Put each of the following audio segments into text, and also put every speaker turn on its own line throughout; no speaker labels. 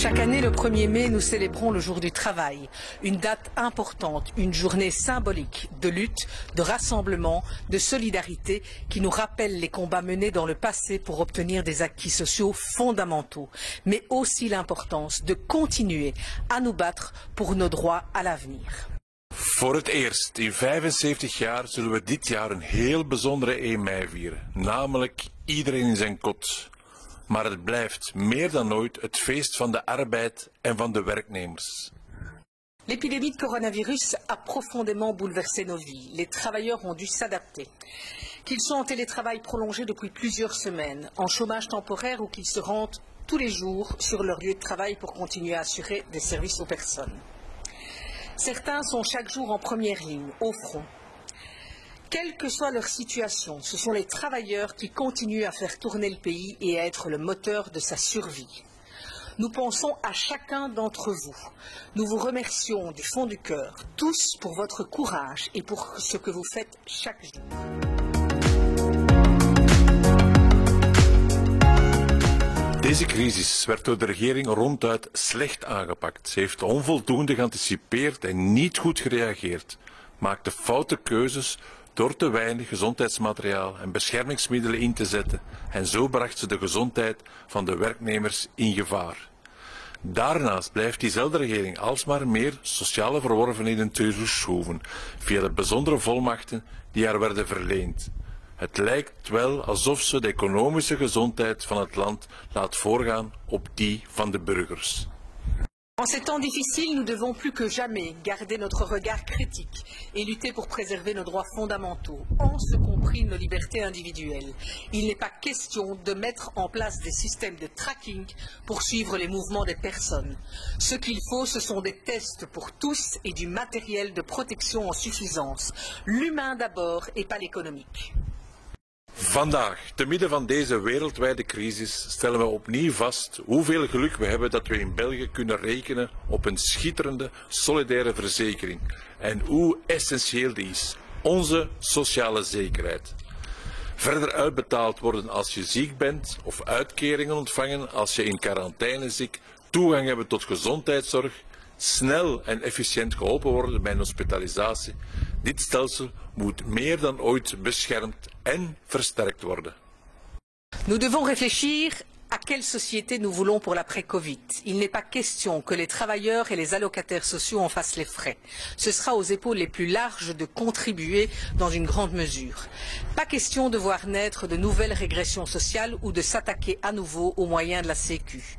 Chaque année, le 1er mai, nous célébrons le jour du travail. Une date importante, une journée symbolique de lutte, de rassemblement, de solidarité qui nous rappelle les combats menés dans le passé pour obtenir des acquis sociaux fondamentaux, mais aussi l'importance de continuer à nous battre pour nos droits à l'avenir.
Voor het eerst in 75 jaar zullen we dit jaar een heel bijzondere 1 mei vieren, namelijk iedereen in zijn kot. Maar het blijft meer dan ooit het feest van de arbeid en van de werknemers.
L'épidémie de coronavirus a profondément bouleversé nos vies. Les travailleurs ont dû s'adapter. Qu'ils soient en télétravail prolongé depuis plusieurs semaines, en chômage temporaire ou qu'ils se rendent tous les jours sur leur lieu de travail pour continuer à assurer des services aux personnes. Certains sont chaque jour en première ligne, au front. Quelle que soit leur situation, ce sont les travailleurs qui continuent à faire tourner le pays et à être le moteur de sa survie. Nous pensons à chacun d'entre vous. Nous vous remercions du fond du cœur, tous pour votre courage et pour ce que vous faites chaque jour.
Deze crisis werd door de regering ronduit slecht aangepakt. Ze heeft onvoldoende geanticipeerd en niet goed gereageerd. Maakte foute keuzes door te weinig gezondheidsmateriaal en beschermingsmiddelen in te zetten en zo bracht ze de gezondheid van de werknemers in gevaar. Daarnaast blijft diezelfde regering alsmaar meer sociale verworvenheden terugschroeven via de bijzondere volmachten die haar werden verleend. Het lijkt wel alsof ze de economische gezondheid van het land laat voorgaan op die van de burgers.
En ces temps difficiles, nous devons plus que jamais garder notre regard critique et lutter pour préserver nos droits fondamentaux, en ce compris nos libertés individuelles. Il n'est pas question de mettre en place des systèmes de tracking pour suivre les mouvements des personnes. Ce qu'il faut, ce sont des tests pour tous et du matériel de protection en suffisance. L'humain d'abord et pas l'économique.
Vandaag, te midden van deze wereldwijde crisis, stellen we opnieuw vast hoeveel geluk we hebben dat we in België kunnen rekenen op een schitterende, solidaire verzekering. En hoe essentieel die is, onze sociale zekerheid. Verder uitbetaald worden als je ziek bent of uitkeringen ontvangen als je in quarantaine zit, toegang hebben tot gezondheidszorg, snel en efficiënt geholpen worden bij een hospitalisatie. Dit stelsel moet meer dan ooit beschermd en versterkt worden.
Nous devons réfléchir à quelle société nous voulons pour l'après-Covid. Il n'est pas question que les travailleurs et les allocataires sociaux en fassent les frais. Ce sera aux épaules les plus larges de contribuer dans une grande mesure. Pas question de voir naître de nouvelles régressions sociales ou de s'attaquer à nouveau aux moyens de la Sécu.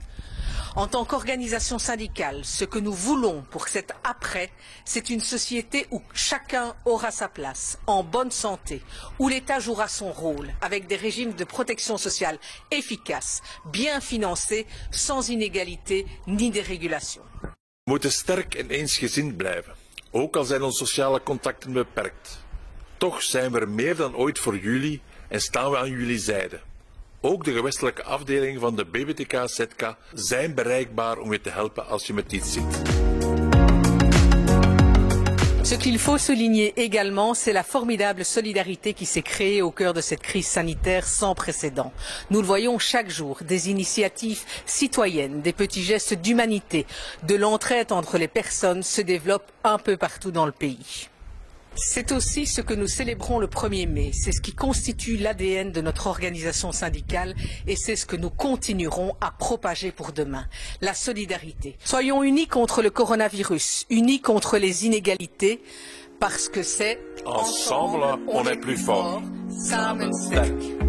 En tant qu'organisation syndicale, ce que nous voulons pour cet après, c'est une société où chacun aura sa place, en bonne santé, où l'État jouera son rôle, avec des régimes de protection sociale efficaces, bien financés, sans inégalité ni dérégulation.
We moeten sterk en eensgezind blijven, ook al zijn onze sociale contacten beperkt. Toch zijn we er meer dan ooit voor jullie en staan we aan jullie zijde. Ook de gewestelijke afdelingen van de BBTK-ZK zijn bereikbaar om je te helpen als je met iets zit.
Ce qu'il faut souligner également, c'est la formidable solidarité qui s'est créée au cœur de cette crise sanitaire sans précédent. Nous le voyons chaque jour, des initiatives citoyennes, des petits gestes d'humanité, de l'entraide entre les personnes se développent un peu partout dans le pays. C'est aussi ce que nous célébrons le 1er mai. C'est ce qui constitue l'ADN de notre organisation syndicale et c'est ce que nous continuerons à propager pour demain. La solidarité. Soyons unis contre le coronavirus, unis contre les inégalités, parce que c'est
Ensemble, on est plus fort.
Samen sterk.